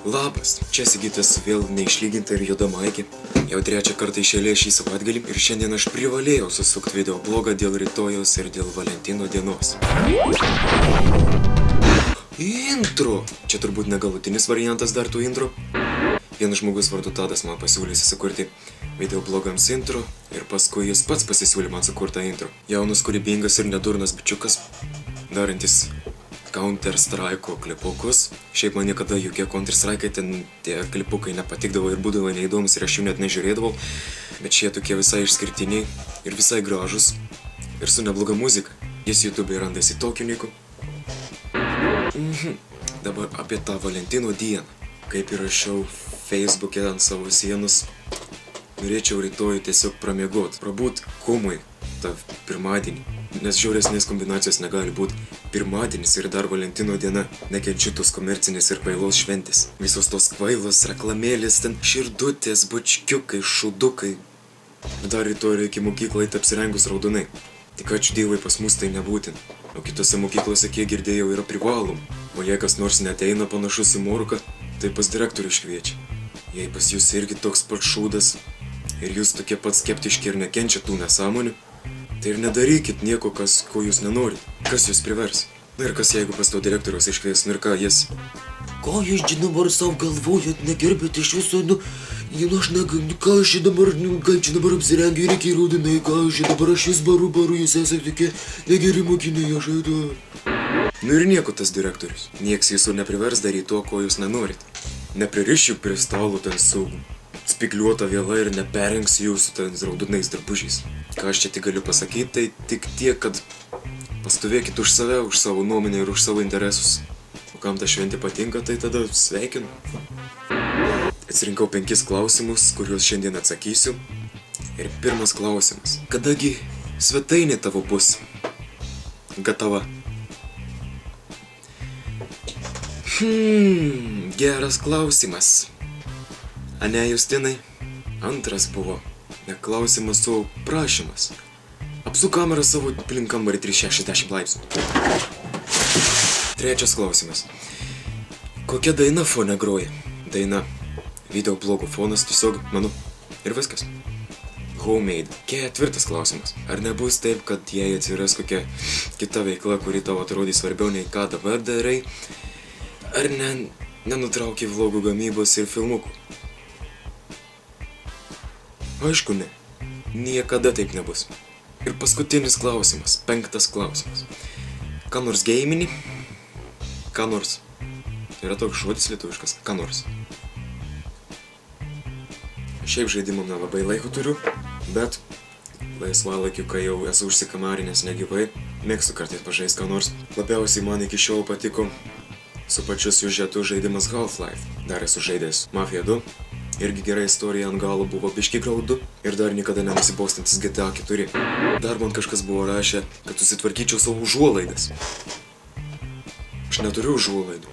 Labas, čia Sigitas vėl neišlyginta ir juoda maikė. Jau trečią kartą iš eilės šį savaitgalį ir šiandien aš privalėjau susukti video blogą dėl rytojaus ir dėl Valentino dienos. Intro! Čia turbūt negalutinis variantas dar tų intro. Vienas žmogus vardu Tadas man pasiūlė sukurti video blogams intro ir paskui jis pats pasisiūlė man sukurtą intro. Jaunas, kūrybingas ir nedurnas bičiukas, darantis Counter-Strike'o klipukus. Šiaip man niekada jokie Counter-Strike'ai ten tie klipukai nepatikdavo ir būdavo neįdomus ir aš jų net nežiūrėdavau. Bet šie tokie visai išskirtiniai ir visai gražus ir su nebloga muzika. Jis YouTube'e randasi tokiu niku. Dabar apie tą Valentino dieną. Kaip ir rašiau Facebook'e ant savo sienos, norėčiau rytoj tiesiog pramiegot, prabūt komui tą pirmadienį. Nes žiauresnės kombinacijos negali būti. Pirmadienis ir dar Valentino diena. Nekenčiu tos komercinės ir kvailos šventės. Visos tos kvailos reklamėlės, ten širdutės, bučkiukai, šudukai. Dar rytoj reikia mokyklai apsirengus raudonai. Tik ačiū Dievui, pas mus tai nebūtin. O kitose mokyklose, kiek girdėjau, yra privalom. O jei kas nors neteina panašus į morką, tai pas direktorių iškviečia. Jei pas jūs irgi toks pats šūdas ir jūs tokie pat skeptiški ir nekenčia tų nesąmonių, tai ir nedarykit nieko, ko jūs nenorit. Kas jūs privers? Na ir kas jeigu pas to direktoriaus iškvies, nu ir ką jis? Ką jūs čia dabar savo galvojat, negerbėt iš jūsų, aš negaliu, ką aš čia dabar apsirengiu, reikia raudonai, ką aš čia dabar, aš jūs baru, jūs esate tokie negeri mokiniai, aš einu. Nu ir nieko tas direktorius. Nieks jūsų neprivers daryti to, ko jūs nenorit. Nepririš jų prie stalo ten su spygliuota viela ir neperengs jūsų ten raudonais drabužiais. Ką aš čia tik galiu pasakyti, tai tik tiek, kad pastovėkit už save, už savo nuomonę ir už savo interesus. O kam ta šventė patinka, tai tada sveikinu. Atsirinkau 5 klausimus, kuriuos šiandien atsakysiu. Ir pirmas klausimas. Kadagi svetainė tavo bus gatava? Geras klausimas. Ane, Justinai? Antras buvo ne klausimas, o prašymas. Apsuk kamerą savo aplink kambarį 360 laipsnių. Trečias klausimas. Kokia daina fone groja? Daina. Video blogo fonas tiesiog mano. Ir viskas. Homemade. Ketvirtas klausimas. Ar nebus taip, kad jei atsiras kokia kita veikla, kuri tau atrodys svarbiau nei ką dabar darai, ar nenutrauki vlogų gamybos ir filmukų? Aišku, ne. Niekada taip nebus. Ir paskutinis klausimas. 5 klausimas. Ką nors geimini? Ką nors. Yra toks žodis lietuviškas. Ką nors. Šiaip žaidimam nelabai laiko turiu, bet laisvalaikiu, kai jau esu užsikamarinęs negyvai, mėgstu kartais pažaisti ką nors. Labiausiai man iki šiol patiko su pačiu siužetu žaidimas Half-Life. Dar esu žaidęs Mafia 2. Irgi gera istorija, ant galo buvo biški graudu ir dar niekada nenusibostantis GTA 4. Dar man kažkas buvo rašę, kad susitvarkyčiau savo užuolaidas. Aš neturiu užuolaidų.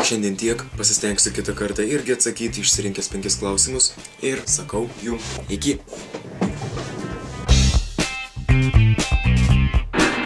Šiandien tiek, pasistengsiu kitą kartą irgi atsakyti išsirinkęs 5 klausimus ir sakau jums iki.